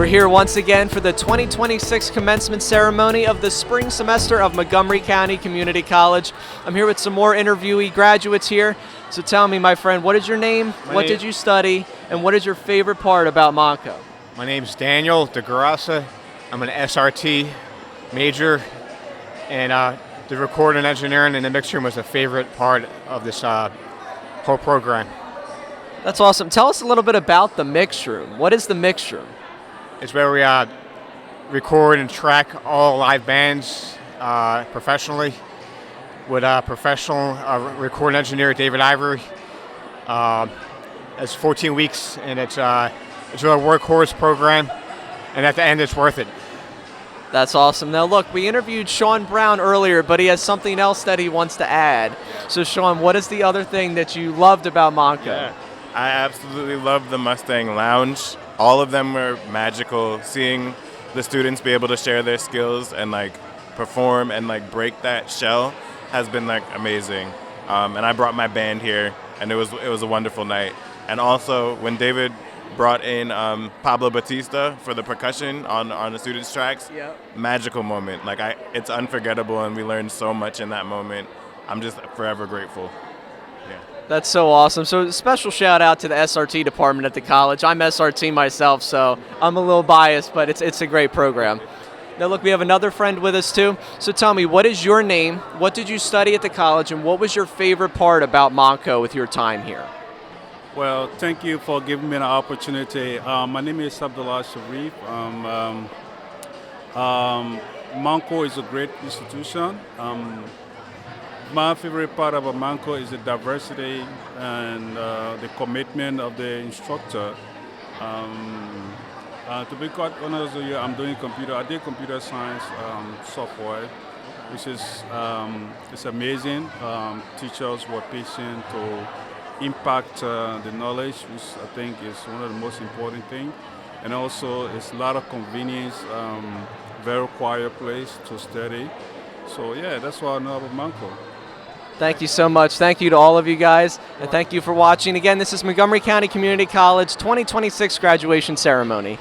here once again for the 2026 commencement ceremony of the spring semester of Montgomery County Community College. I'm here with some more interviewee graduates here. So tell me, my friend, what is your name, what did you study, and what is your favorite part about Monco? My name's Daniel DeGarasa. I'm an SRT major, and the recording engineering and the mix room was a favorite part of this whole program. That's awesome. Tell us a little bit about the mix room. What is the mix room? It's where we record and track all live bands professionally with professional recording engineer David Ivory. It's 14 weeks, and it's a workhorse program, and at the end, it's worth it. That's awesome. Now, look, we interviewed Sean Brown earlier, but he has something else that he wants to add. So, Sean, what is the other thing that you loved about Monco? Yeah, I absolutely love the Mustang Lounge. All of them were magical. Seeing the students be able to share their skills and perform and break that shell has been amazing. And I brought my band here, and it was a wonderful night. And also when David brought in Pablo Batista for the percussion on the students' tracks, yep. Magical moment. It's unforgettable, and we learned so much in that moment. I'm just forever grateful. Yeah. That's so awesome. So special shout out to the SRT department at the college. I'm SRT myself, so I'm a little biased, but it's a great program. Now look, we have another friend with us too. So tell me, what is your name? What did you study at the college, and what was your favorite part about Monco with your time here? Well, thank you for giving me an opportunity. My name is Abdullah Sharif. Monco is a great institution. My favorite part about Monco is the diversity and the commitment of the instructor. To be quite honest with you, I did computer science software, which is it's amazing. Teachers were patient to impact the knowledge, which I think is one of the most important things. And also, it's a lot of convenience, very quiet place to study. So yeah, that's what I know about Monco. Thank you so much. Thank you to all of you guys, and thank you for watching. Again, this is Montgomery County Community College 2026 graduation ceremony.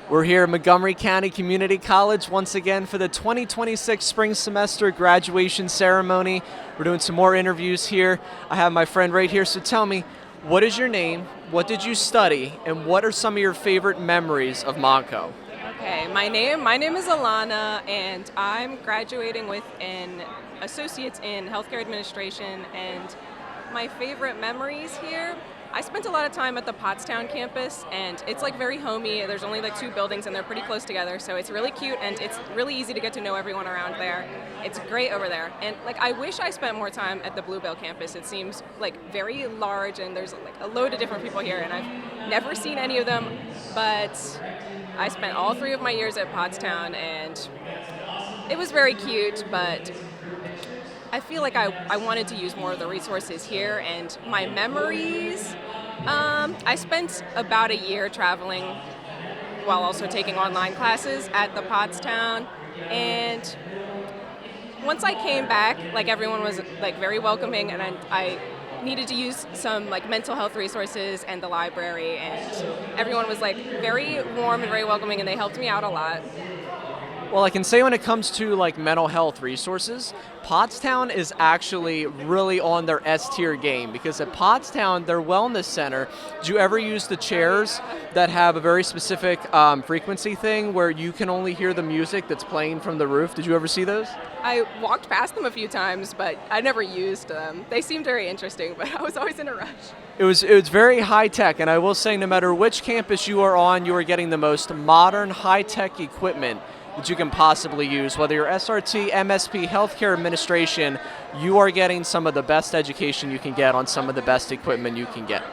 We're here at Montgomery County Community College once again for the 2026 spring semester graduation ceremony. We're doing some more interviews here. I have my friend right here, so tell me, what is your name, what did you study, and what are some of your favorite memories of Monco? Okay, my name is Alana, and I'm graduating with an associate's in healthcare administration, and my favorite memories here, I spent a lot of time at the Pottstown campus, and it's very homey. There's only 2 buildings, and they're pretty close together, so it's really cute, and it's really easy to get to know everyone around there. It's great over there, and I wish I spent more time at the Bluebell campus. It seems very large, and there's a load of different people here, and I've never seen any of them, but I spent all 3 of my years at Pottstown, and it was very cute, but I feel I wanted to use more of the resources here, and my memories, I spent about a year traveling while also taking online classes at the Pottstown, and once I came back, everyone was very welcoming, and I needed to use some mental health resources and the library, and everyone was very warm and very welcoming, and they helped me out a lot. Well, I can say when it comes to mental health resources, Pottstown is actually really on their S-tier game, because at Pottstown, their wellness center, did you ever use the chairs that have a very specific frequency thing where you can only hear the music that's playing from the roof? Did you ever see those? I walked past them a few times, but I never used them. They seemed very interesting, but I was always in a rush. It was very high-tech, and I will say no matter which campus you are on, you are getting the most modern, high-tech equipment that you can possibly use. Whether you're SRT, MSP, Healthcare Administration, you are getting some of the best education you can get on some of the best equipment you can get.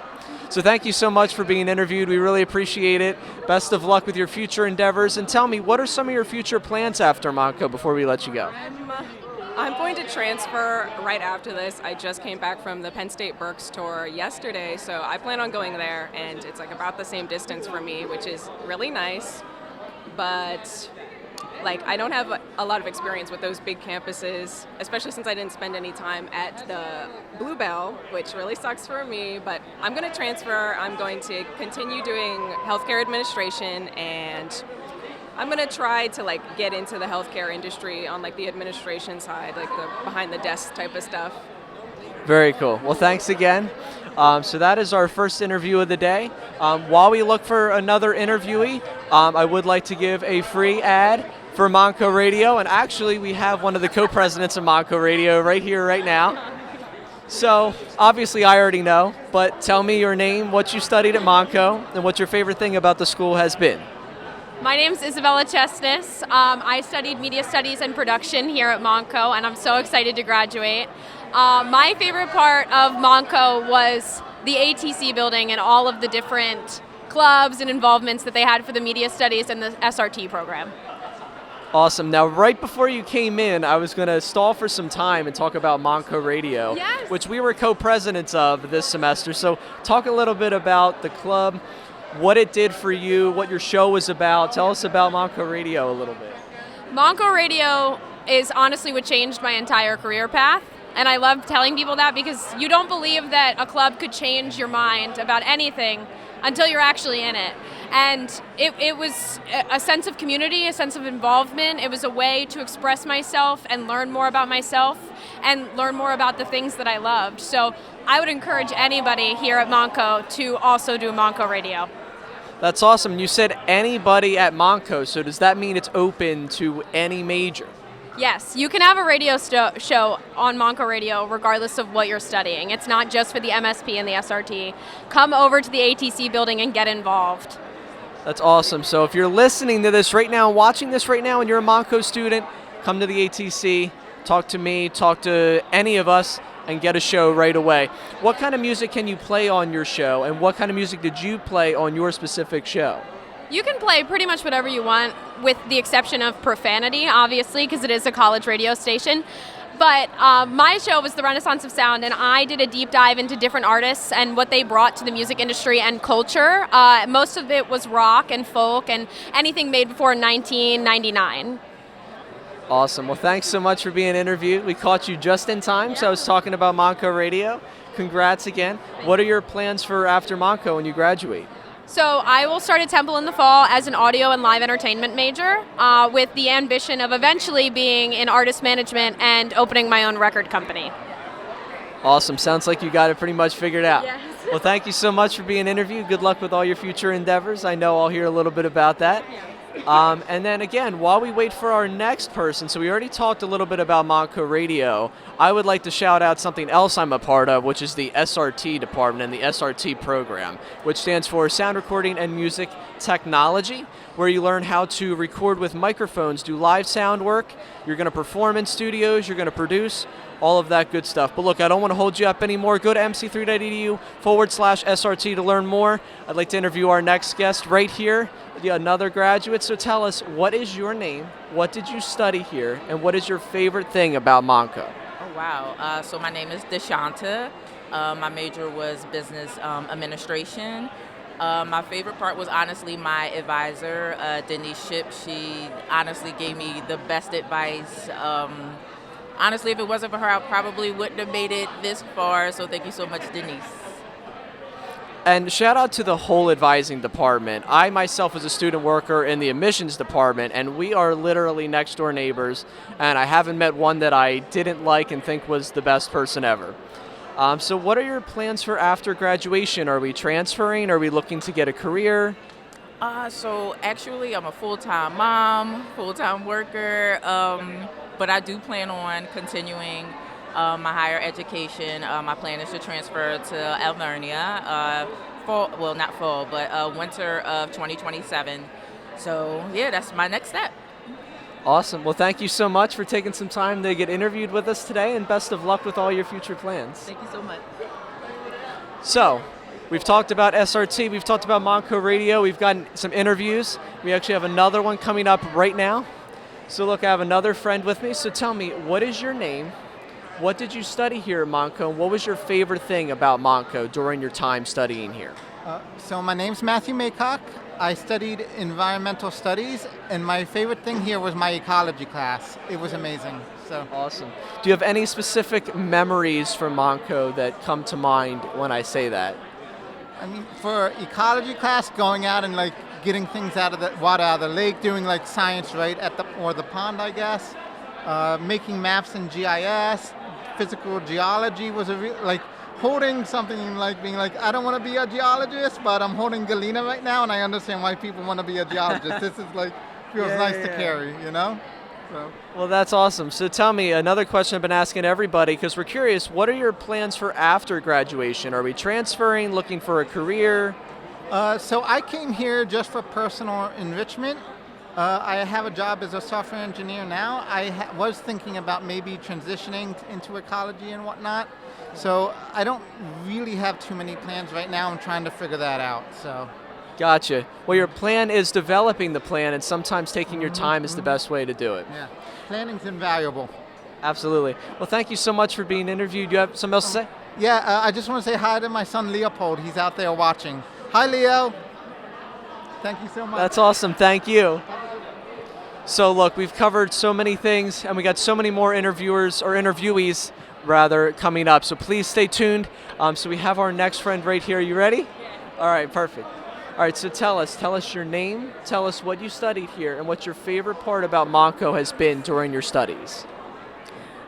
So thank you so much for being interviewed. We really appreciate it. Best of luck with your future endeavors. And tell me, what are some of your future plans after Monco before we let you go? I'm going to transfer right after this. I just came back from the Penn State Berks tour yesterday, so I plan on going there, and it's about the same distance for me, which is really nice. But Like, I don't have a lot of experience with those big campuses, especially since I didn't spend any time at the Bluebell, which really sucks for me, but I'm going to transfer. I'm going to continue doing healthcare administration, and I'm going to try to like get into the healthcare industry on like the administration side, like the behind the desk type of stuff. Very cool. Well, thanks again. So that is our first interview of the day. While we look for another interviewee, I would like to give a free ad for Monco Radio, and actually we have one of the co-presidents of Monco Radio right here, right now. So obviously I already know, but tell me your name, what you studied at Monco, and what your favorite thing about the school has been. My name's Isabella Chesnis. I studied media studies and production here at Monco, and I'm so excited to graduate. My favorite part of Monco was the ATC building and all of the different clubs and involvements that they had for the media studies and the SRT program. Awesome. Now, right before you came in, I was going to stall for some time and talk about Monco Radio, Yes. which we were co-presidents of this semester. So talk a little bit about the club, what it did for you, what your show was about. Tell us about Monco Radio a little bit. Monco Radio is honestly what changed my entire career path. And I love telling people that because you don't believe that a club could change your mind about anything until you're actually in it. And it was a sense of community, a sense of involvement. It was a way to express myself and learn more about myself and learn more about the things that I loved. So I would encourage anybody here at Monco to also do Monco Radio. That's awesome. You said anybody at Monco, so does that mean it's open to any major? Yes, you can have a radio show on Monco Radio regardless of what you're studying. It's not just for the MSP and the SRT. Come over to the ATC building and get involved. That's awesome. So if you're listening to this right now, watching this right now, and you're a Monco student, come to the ATC, talk to me, talk to any of us, and get a show right away. What kind of music can you play on your show, and what kind of music did you play on your specific show? You can play pretty much whatever you want, with the exception of profanity, obviously, because it is a college radio station. But my show was the Renaissance of Sound, and I did a deep dive into different artists and what they brought to the music industry and culture. Most of it was rock and folk and anything made before 1999. Awesome. Well, thanks so much for being interviewed. We caught you just in time, so I was talking about Monco Radio. Congrats again. What are your plans for after Monco when you graduate? So I will start at Temple in the fall as an audio and live entertainment major with the ambition of eventually being in artist management and opening my own record company. Awesome. Sounds like you got it pretty much figured out. Yes. Well, thank you so much for being interviewed. Good luck with all your future endeavors. I know I'll hear a little bit about that. And then again, while we wait for our next person, so we already talked a little bit about Monco Radio, I would like to shout out something else I'm a part of, which is the SRT department and the SRT program, which stands for Sound Recording and Music Technology, where you learn how to record with microphones, do live sound work, you're going to perform in studios, you're going to produce, all of that good stuff. But look, I don't want to hold you up anymore. Go to mc3.edu/SRT to learn more. I'd like to interview our next guest right here, another graduate. So tell us, what is your name, what did you study here, and what is your favorite thing about Monco? Oh, wow. So my name is Deshanta. My major was business administration. My favorite part was honestly my advisor, Denise Ship. She honestly gave me the best advice. Honestly, if it wasn't for her, I probably wouldn't have made it this far. So thank you so much, Denise. And shout out to the whole advising department. I myself was a student worker in the admissions department, and we are literally next door neighbors, and I haven't met one that I didn't like and think was the best person ever. So what are your plans for after graduation? Are we transferring? Are we looking to get a career? So actually, I'm a full-time mom, full-time worker, but I do plan on continuing my higher education. My plan is to transfer to Alvernia, winter of 2027. So yeah, that's my next step. Awesome. Well, thank you so much for taking some time to get interviewed with us today, and best of luck with all your future plans. Thank you so much. So, we've talked about SRT, we've talked about Monco Radio, we've gotten some interviews. We actually have another one coming up right now. So look, I have another friend with me. So tell me, what is your name? What did you study here at Monco? And what was your favorite thing about Monco during your time studying here? So my name's Matthew Maycock. I studied environmental studies, and my favorite thing here was my ecology class. It was amazing. So Awesome. Do you have any specific memories from Monco that come to mind when I say that? I mean, for ecology class, going out and like getting things out of the water out of the lake, doing like science right at the pond, I guess. Making maps in GIS, physical geology was like holding something and like being like, I don't want to be a geologist, but I'm holding Galena right now, and I understand why people want to be a geologist. This is like feels nice to carry, you know. So. Well, that's awesome. So tell me, another question I've been asking everybody, because we're curious, what are your plans for after graduation? Are we transferring, looking for a career? So I came here just for personal enrichment. I have a job as a software engineer now. I was thinking about maybe transitioning into ecology and whatnot. So I don't really have too many plans right now. I'm trying to figure that out. So. Gotcha. Well, your plan is developing the plan, and sometimes taking your time is the best way to do it. Yeah, planning's invaluable. Absolutely. Well, thank you so much for being interviewed. Do you have something else to say? Yeah, I just want to say hi to my son Leopold. He's out there watching. Hi, Leo. Thank you so much. That's awesome. Thank you. So look, we've covered so many things, and we got so many more interviewees rather, coming up. So please stay tuned. So we have our next friend right here. You ready? Yeah. All right, perfect. All right, so tell us your name, tell us what you studied here, and what your favorite part about Monco has been during your studies.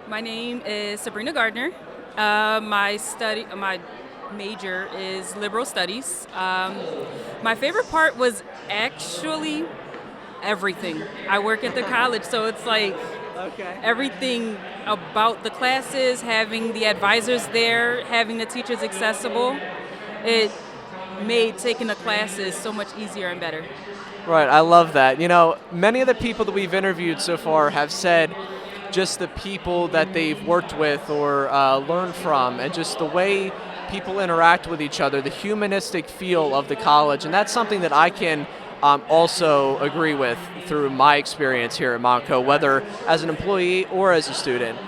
My name is Sabrina Gardner. My major is liberal studies. My favorite part was actually everything. I work at the college, so it's like everything about the classes, having the advisors there, having the teachers accessible. It made taking the classes so much easier and better. Right, I love that. You know, many of the people that we've interviewed so far have said just the people that they've worked with or learned from, and just the way people interact with each other, the humanistic feel of the college, and that's something that I can also agree with through my experience here at Monco, whether as an employee or as a student.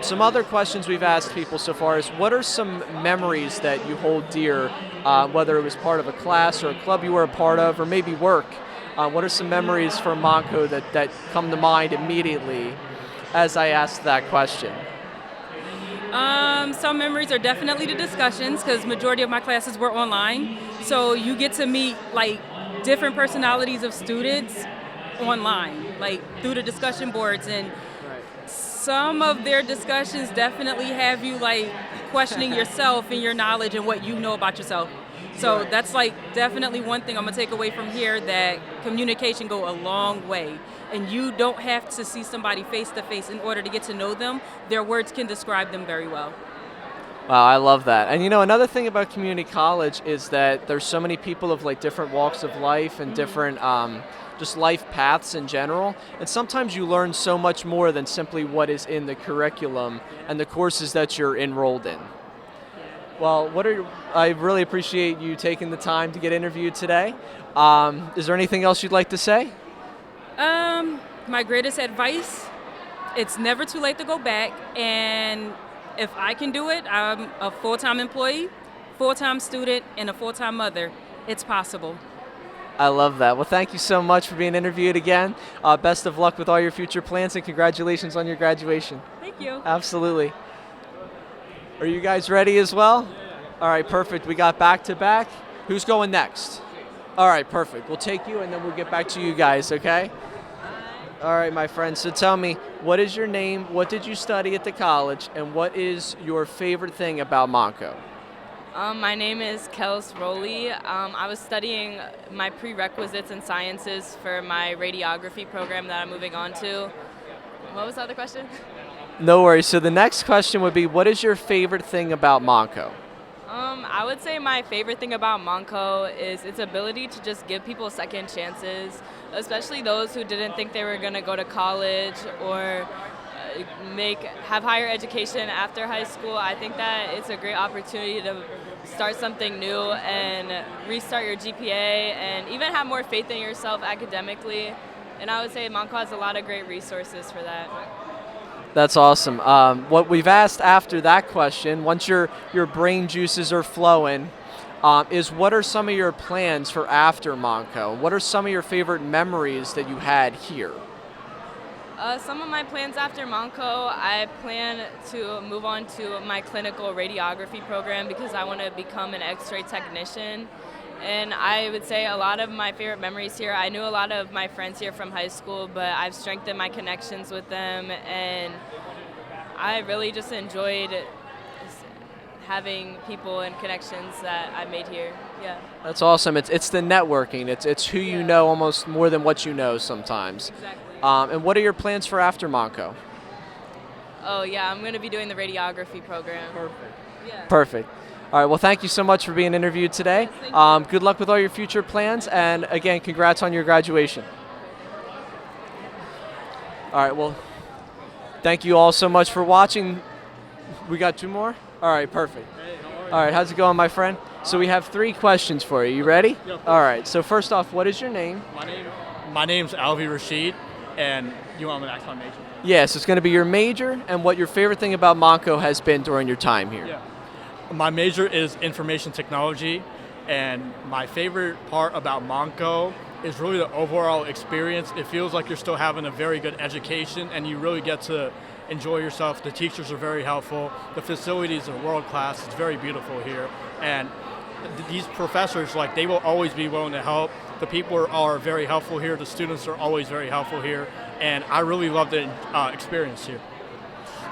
Some other questions we've asked people so far is, what are some memories that you hold dear, whether it was part of a class or a club you were a part of, or maybe work? What are some memories from Monco that come to mind immediately as I asked that question? Some memories are definitely the discussions, because majority of my classes were online. So you get to meet like different personalities of students online, like through the discussion boards, and some of their discussions definitely have you like questioning yourself and your knowledge and what you know about yourself. So that's like definitely one thing I'm gonna take away from here, that communication go a long way. And you don't have to see somebody face to face in order to get to know them. Their words can describe them very well. Wow, I love that. And you know, another thing about community college is that there's so many people of like different walks of life and different just life paths in general. And sometimes you learn so much more than simply what is in the curriculum and the courses that you're enrolled in. Well, I really appreciate you taking the time to get interviewed today. Is there anything else you'd like to say? My greatest advice, it's never too late to go back, and if I can do it, I'm a full-time employee, full-time student, and a full-time mother. It's possible. I love that. Well, thank you so much for being interviewed again. Best of luck with all your future plans, and congratulations on your graduation. Thank you. Absolutely. Are you guys ready as well? All right, perfect. We got back to back. Who's going next? All right, perfect. We'll take you, and then we'll get back to you guys, okay? All right, my friends. So tell me, what is your name? What did you study at the college? And what is your favorite thing about Monco? My name is Kels Rowley. I was studying my prerequisites in sciences for my radiography program that I'm moving on to. What was the other question? No worries. So the next question would be, what is your favorite thing about Monco? I would say my favorite thing about Monco is its ability to just give people second chances, especially those who didn't think they were going to go to college or have higher education after high school. I think that it's a great opportunity to start something new and restart your GPA and even have more faith in yourself academically. And I would say Monco has a lot of great resources for that. That's awesome. What we've asked after that question, once your brain juices are flowing, is what are some of your plans for after Monco? What are some of your favorite memories that you had here? Some of my plans after Monco, I plan to move on to my clinical radiography program because I want to become an X-ray technician. And I would say a lot of my favorite memories here, I knew a lot of my friends here from high school, but I've strengthened my connections with them, and I really just enjoyed having people and connections that I made here. Yeah. That's awesome. It's the networking. It's who you know almost more than what you know sometimes. Exactly. And what are your plans for after Monco? Oh yeah, I'm going to be doing the radiography program. Perfect. Yeah. Perfect. All right. Well, thank you so much for being interviewed today. Good luck with all your future plans, and again, congrats on your graduation. All right. Well, thank you all so much for watching. We got 2 more? All right. Perfect. All right. How's it going, my friend? So we have 3 questions for you. You ready? Yeah. All right. So first off, what is your name? My name's Alvi Rashid, and you want me to ask my major? Yes, it's going to be your major and what your favorite thing about Monco has been during your time here. Yeah. My major is information technology, and my favorite part about Monco is really the overall experience. It feels like you're still having a very good education, and you really get to enjoy yourself. The teachers are very helpful. The facilities are world class. It's very beautiful here, and these professors, like, they will always be willing to help. The people are very helpful here. The students are always very helpful here, and I really love the experience here.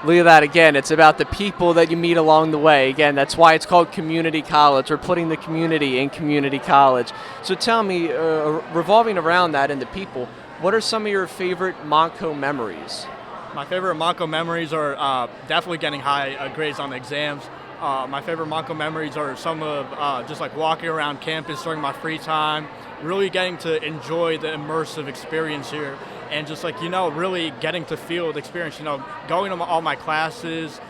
Look at that again. It's about the people that you meet along the way. Again, that's why it's called community college. We're putting the community in community college. So tell me, revolving around that and the people, what are some of your favorite Monco memories? My favorite Monco memories are definitely getting high grades on the exams. My favorite Monco memories are some of just like walking around campus during my free time, really getting to enjoy the immersive experience here, and just like, really getting to feel the experience, going to all my classes.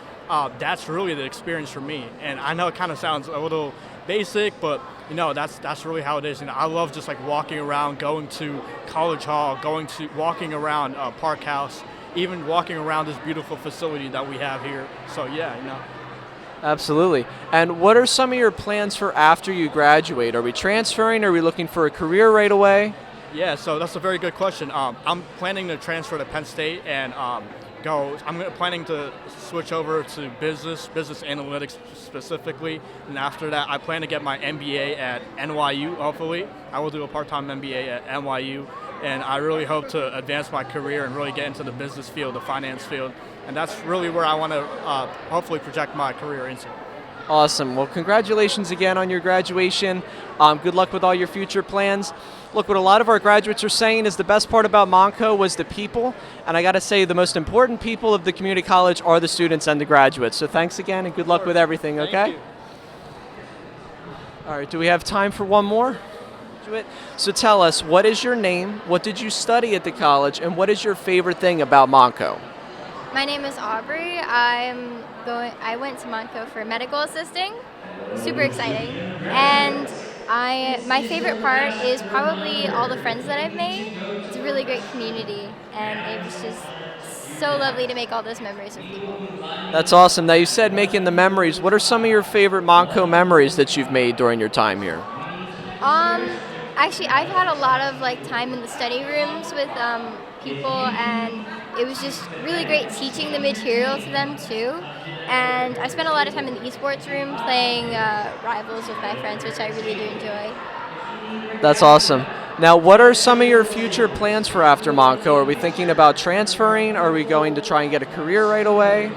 That's really the experience for me. And I know it kind of sounds a little basic, but that's really how it is. And I love just like walking around, going to College Hall, walking around Park House, even walking around this beautiful facility that we have here. So yeah. Absolutely. And what are some of your plans for after you graduate? Are we transferring? Are we looking for a career right away? Yeah, so that's a very good question. I'm planning to transfer to Penn State and I'm planning to switch over to business analytics specifically. And after that, I plan to get my MBA at NYU, hopefully. I will do a part-time MBA at NYU. And I really hope to advance my career and really get into the business field, the finance field. And that's really where I want to hopefully project my career into. Awesome. Well, congratulations again on your graduation. Good luck with all your future plans. Look, what a lot of our graduates are saying is the best part about Monco was the people. And I got to say, the most important people of the community college are the students and the graduates. So thanks again and good luck with everything, okay? Thank you. All right, do we have time for one more? So tell us, what is your name, what did you study at the college, and what is your favorite thing about Monco? My name is Aubrey. I went to Monco for medical assisting. Super exciting. And my favorite part is probably all the friends that I've made. It's a really great community, and it was just so lovely to make all those memories with people. That's awesome. Now, you said making the memories. What are some of your favorite Monco memories that you've made during your time here? Actually, I've had a lot of time in the study rooms with people, and it was just really great teaching the material to them too. And I spent a lot of time in the esports room playing Rivals with my friends, which I really do enjoy. That's awesome. Now, what are some of your future plans for after Monco? Are we thinking about transferring? Are we going to try and get a career right away?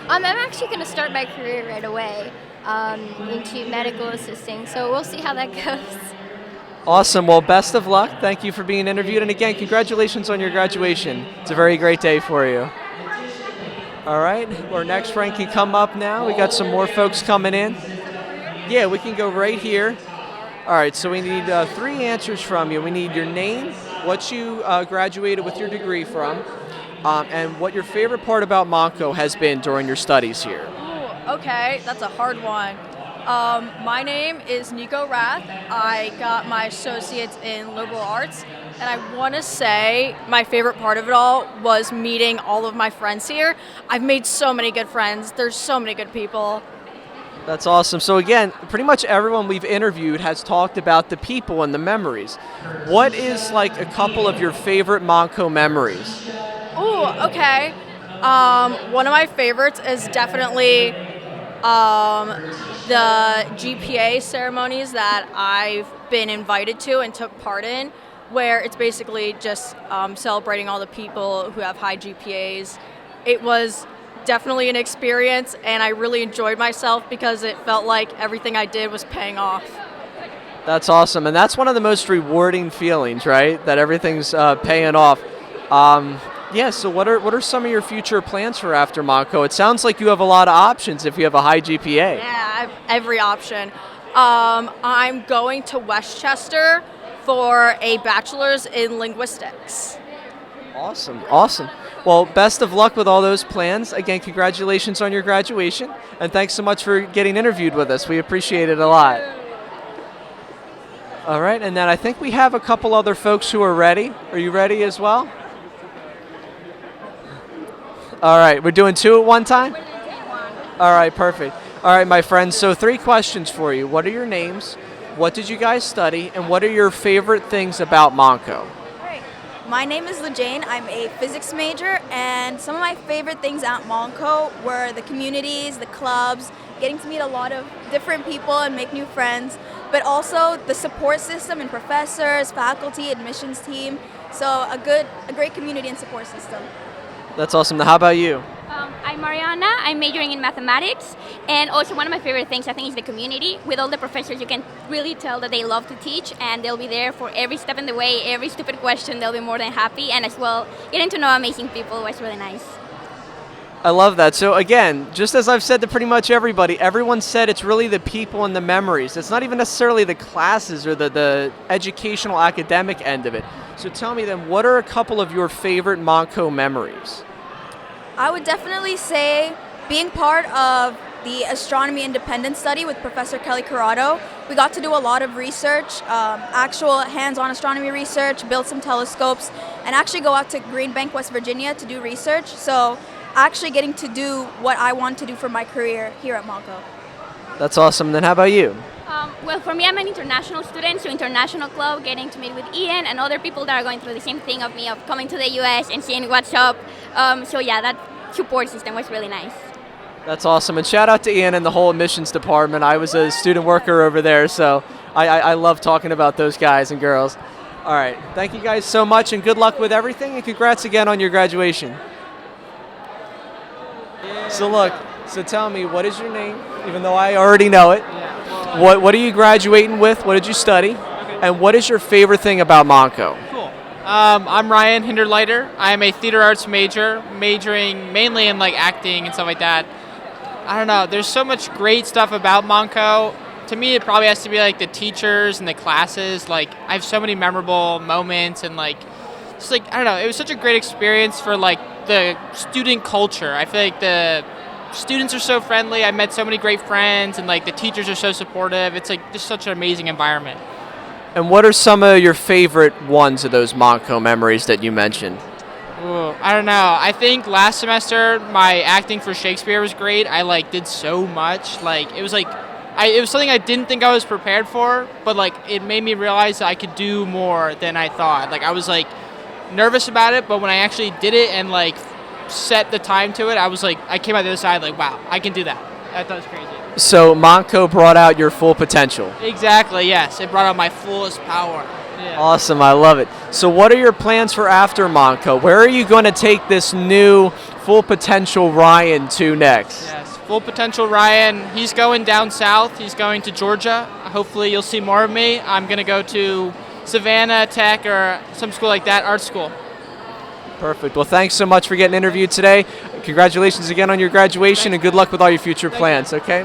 I'm actually going to start my career right away into medical assisting, so we'll see how that goes. Awesome. Well, best of luck. Thank you for being interviewed. And again, congratulations on your graduation. It's a very great day for you. All right. Our next friend can come up now. We got some more folks coming in. Yeah, we can go right here. All right. So we need 3 answers from you. We need your name, what you graduated with your degree from, and what your favorite part about Monco has been during your studies here. Ooh, okay. That's a hard one. My name is Nico Rath. I got my associates in liberal arts, and I want to say my favorite part of it all was meeting all of my friends here. I've made so many good friends. There's so many good people. That's awesome. So again, pretty much everyone we've interviewed has talked about the people and the memories. What is like a couple of your favorite Monco memories? Ooh, okay. One of my favorites is definitely the GPA ceremonies that I've been invited to and took part in, where it's basically just celebrating all the people who have high GPAs. It was definitely an experience, and I really enjoyed myself because it felt like everything I did was paying off. That's awesome, and that's one of the most rewarding feelings, right? That everything's paying off. Yeah, so what are some of your future plans for after Monco? It sounds like you have a lot of options if you have a high GPA. Yeah, I have every option. I'm going to Westchester for a bachelor's in linguistics. Awesome, awesome. Well, best of luck with all those plans. Again, congratulations on your graduation, and thanks so much for getting interviewed with us. We appreciate it a lot. All right, and then I think we have a couple other folks who are ready. Are you ready as well? All right, we're doing two at one time? All right, perfect. All right, my friends, so 3 questions for you. What are your names? What did you guys study? And what are your favorite things about Monco? My name is LeJane. I'm a physics major, and some of my favorite things at Monco were the communities, the clubs, getting to meet a lot of different people and make new friends, but also the support system and professors, faculty, admissions team. So a great community and support system. That's awesome. Now, how about you? I'm Mariana. I'm majoring in mathematics, and also one of my favorite things I think is the community. With all the professors, you can really tell that they love to teach, and they'll be there for every step in the way, every stupid question. They'll be more than happy, and as well, getting to know amazing people was really nice. I love that. So again, just as I've said to pretty much everybody, everyone said it's really the people and the memories. It's not even necessarily the classes or the educational academic end of it. So tell me then, what are a couple of your favorite Monco memories? I would definitely say being part of the Astronomy Independence Study with Professor Kelly Corrado. We got to do a lot of research, actual hands-on astronomy research, build some telescopes, and actually go out to Green Bank, West Virginia to do research. So actually getting to do what I want to do for my career here at Monco. That's awesome. Then how about you? Well, for me, I'm an international student, so international club, getting to meet with Ian and other people that are going through the same thing of me, of coming to the U.S. and seeing what's up. So yeah, that support system was really nice. That's awesome. And shout out to Ian and the whole admissions department. I was a student worker over there, so I love talking about those guys and girls. All right. Thank you guys so much, and good luck with everything, and congrats again on your graduation. So tell me, what is your name? Even though I already know it. What are you graduating with? What did you study? And what is your favorite thing about Monco? Cool. I'm Ryan Hinderleiter. I am a theater arts major, majoring mainly in like acting and stuff like that. I don't know. There's so much great stuff about Monco. To me, it probably has to be like the teachers and the classes. Like I have so many memorable moments and like, just like I don't know. It was such a great experience for like the student culture. I feel like the students are so friendly. I met so many great friends, and like the teachers are so supportive. It's like just such an amazing environment. And what are some of your favorite ones of those Monco memories that you mentioned? Ooh, I don't know. I think last semester my acting for Shakespeare was great. I like did so much. Like it was something I didn't think I was prepared for, but like it made me realize that I could do more than I thought. Like I was like nervous about it, but when I actually did it and like set the time to it, I was like, I came out the other side like, wow, I can do that. I thought it was crazy. So Monco brought out your full potential. Exactly, yes. It brought out my fullest power. Yeah. Awesome, I love it. So what are your plans for after Monco? Where are you going to take this new full potential Ryan to next? Yes, full potential Ryan. He's going down south. He's going to Georgia. Hopefully you'll see more of me. I'm going to go to Savannah Tech or some school like that, art school. Perfect. Well, thanks so much for getting interviewed today. Congratulations again on your graduation, and good luck with all your future plans, okay?